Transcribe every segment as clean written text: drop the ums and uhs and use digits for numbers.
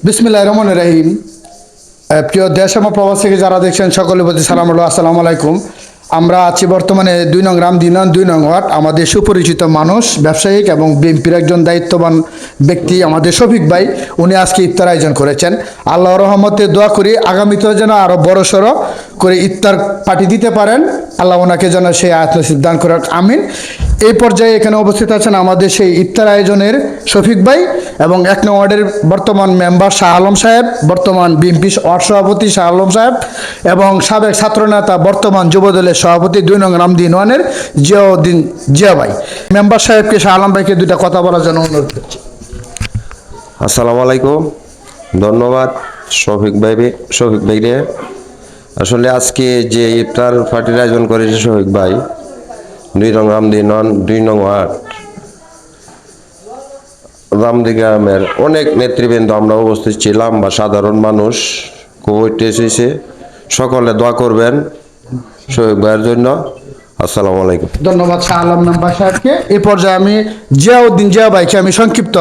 বিসমিল্লাহির রহমানির রহিম। প্রিয় দেশ এবং প্রবাস থেকে যারা দেখছেন সকলের প্রতি সালাম হলো, আসসালামু আলাইকুম। আমরা আছি বর্তমানে ২ নং রামদী ইউনিয়ন ২ নং ওয়ার্ড। আমাদের সুপরিচিত মানুষ, ব্যবসায়িক এবং বিএনপির একজন দায়িত্ববান ব্যক্তি আমাদের শফিক ভাই, উনি আজকে ইফতার আয়োজন করেছেন। আল্লাহর রহমতে দোয়া করি আগামীতে যেন আরও বড়সড় করে ইফতার পার্টি দিতে পারেন। আল্লাহ ওনাকে যেন সেই আয়াত নসিব দান করেন, আমিন। এই পর্যায়ে এখানে উপস্থিত আছেন আমাদের সেই ইফতার আয়োজনের শফিক ভাই এবং ১ নং ওয়ার্ডের বর্তমান মেম্বার শাহ আলম সাহেব, বর্তমান বিএনপি ওয়ার্ড সভাপতি শাহ আলম সাহেব এবং সাবেক ছাত্রনেতা বর্তমান যুবদলের সভাপতি ২ নং রামদী ইউনিয়নের জিয়াউদ্দিন জিয়া ভাই। মেম্বার সাহেবকে শাহ আলম ভাইকে দুইটা কথা বলার জন্য অনুরোধ করছি। আসসালামু আলাইকুম, ধন্যবাদ শফিক ভাইরে। আসলে আজকে যে ইফতার পার্টির আয়োজন করেছে শফিক ভাই, ২ নং রামদী ইউনিয়ন ২ নং ওয়ার্ড রামদী গ্রামের অনেক নেতৃবৃন্দ আমরা উপস্থিত ছিলাম বা সাধারণ মানুষ খুব এসেছে। সকলে দোয়া করবেন শফিক ভাইয়ের জন্য। আসসালামু আলাইকুম। ধন্যবাদ শাহ আলম মেম্বার সাহেবকে। এই পর্যায়ে আমি জিয়াউদ্দিন জিয়া ভাইকে আমি সংক্ষিপ্ত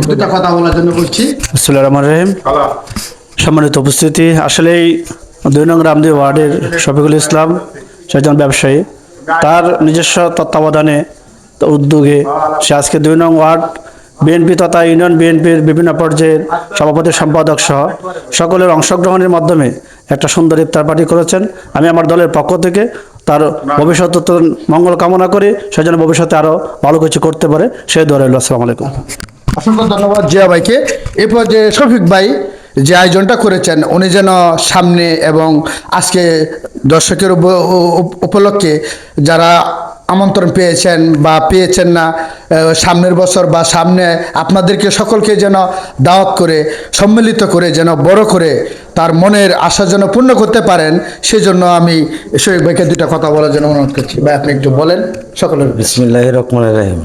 দুটা কথা বলার জন্য বলছি। বিসমিল্লাহির রহমানির রহিম। সম্মানিত উপস্থিতি, আসলেই ২ নং রামদী ওয়ার্ডের শফিকুল ইসলাম সেজন ব্যবসায়ী, তার নিজস্ব তত্ত্বাবধানে উদ্যোগে সে আজকে ২ নং ওয়ার্ড বিএনপি তথা ইউনিয়ন বিএনপির বিভিন্ন পর্যায়ের সভাপতি সম্পাদক সহ সকলের অংশগ্রহণের মাধ্যমে একটা সুন্দর ইফতার পার্টি করেছেন। আমি আমার দলের পক্ষ থেকে তার ভবিষ্যৎ মঙ্গল কামনা করি, সেজন্য ভবিষ্যতে আরও ভালো কিছু করতে পারে, সেই দোয়া রইল। আসসালামু আলাইকুম। অসংখ্য ধন্যবাদ জিয়া ভাইকে। এরপর যে শফিক ভাই যে আয়োজনটা করেছেন, উনি যেন সামনে এবং আজকে দর্শকের উপলক্ষে যারা আমন্ত্রণ পেয়েছেন বা পেয়েছেন না, সামনের বছর বা সামনে আপনাদেরকে সকলকে যেন দাওয়াত করে সম্মিলিত করে যেন বড় করে তার মনের আশা যেন পূর্ণ করতে পারেন, সেজন্য আমি শফিক ভাইকে দুটা কথা বলার জন্য অনুরোধ করছি। ভাই আপনি একটু বলেন সকলের। বিসমিল্লাহির রহমানির রহিম।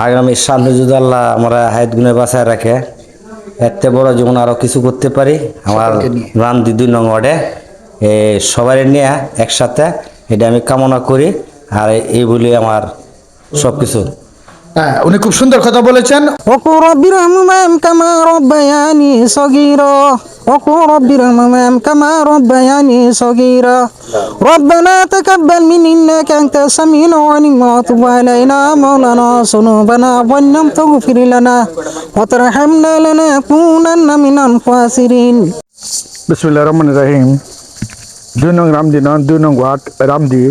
আগামী সামনে যদি আল্লাহ আমরা হায়াত গুণে বাঁচায় রাখে, এতে বড় জীবন আরও কিছু করতে পারি। আমার রামদী ২ নং ওয়ার্ডে সবাই নিয়ে একসাথে, এটা আমি কামনা করি। আর এই বলে আমার সব কিছু। হ্যাঁ, উনি খুব সুন্দর কথা বলেছেন। وقل رب ارحمهما كما ربياني صغيرا وقل رب ارحمهما كما ربياني صغيرا ربنا تقبل منا إنك أنت السميع العليم وتب علينا مولانا ذنوبنا ولم تغفر لنا وترحمنا لنكونن من الخاسرين। বিসমিল্লাহির রহমানির রহিম। ২ নং রামদী ইউনিয়ন ২ নং ওয়ার্ড রামদী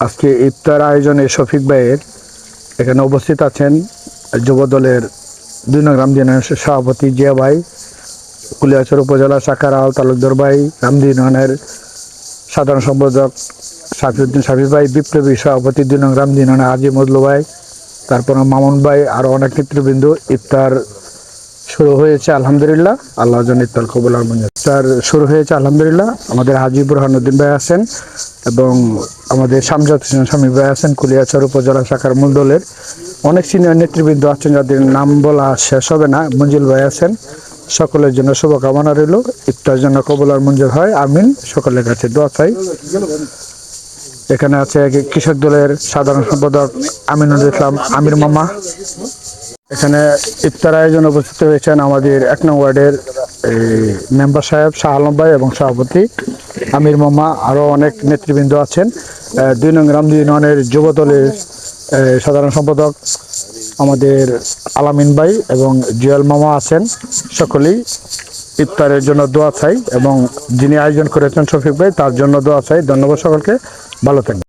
আজকে ইফতার আয়োজনে শফিক ভাইয়ের এখানে উপস্থিত আছেন যুবদলের ২ নং রামদী ইউনিয়নের সভাপতি জিয়া ভাই, কুলিয়াচর উপজেলা শাখার আল তালুকদার ভাই, রামদী ইউনিয়নের সাধারণ সম্পাদক শাফিউদ্দিন শাফি ভাই, বিপ্লবী সভাপতি ২ নং রামদী ইউনিয়নের আজি মজলু ভাই, তারপর মামুন ভাই, আরও অনেক নেতৃবৃন্দ। ইফতার শুরু হয়েছে আলহামদুলিল্লাহ, আল্লাহর জন্য ইফতার কবুল আর মঞ্জুর। ইফতার শুরু হয়েছে আলহামদুলিল্লাহ। আমাদের হাজি বুরহানুদ্দিন ভাই আছেন এবং আমাদের শামজাদ হোসেন স্বামী ভাই আছেন, কুলিয়াচর উপজেলা শাখার মূল দলের অনেক সিনিয়র নেতৃবৃন্দ আছেন যাদের নাম বলা শেষ হবে না। মঞ্জিল ভাই আছেন। সকলের জন্য শুভকামনা রইল, ইফতার জন্য কবুল আর মঞ্জুর হয়, আমিন। সকলের কাছে দোয়া চাই। এখানে আছে কৃষক দলের সাধারণ সম্পাদক আমিনুল ইসলাম আমির মামা। এখানে ইফতার আয়োজন উপস্থিত হয়েছেন আমাদের ১ নং ওয়ার্ডের মেম্বার সাহেব শাহ আলম ভাই এবং সভাপতি আমির মামা, আরও অনেক নেতৃবৃন্দ আছেন। ২ নং রামদী ইউনিয়নের যুব দলের সাধারণ সম্পাদক আমাদের আলামিন ভাই এবং জুয়েল মামা আছেন। সকলেই ইফতারের জন্য দোয়া চাই এবং যিনি আয়োজন করেছেন শফিক ভাই, তার জন্য দোয়া চাই। ধন্যবাদ সকলকে, ভালো থাকবেন।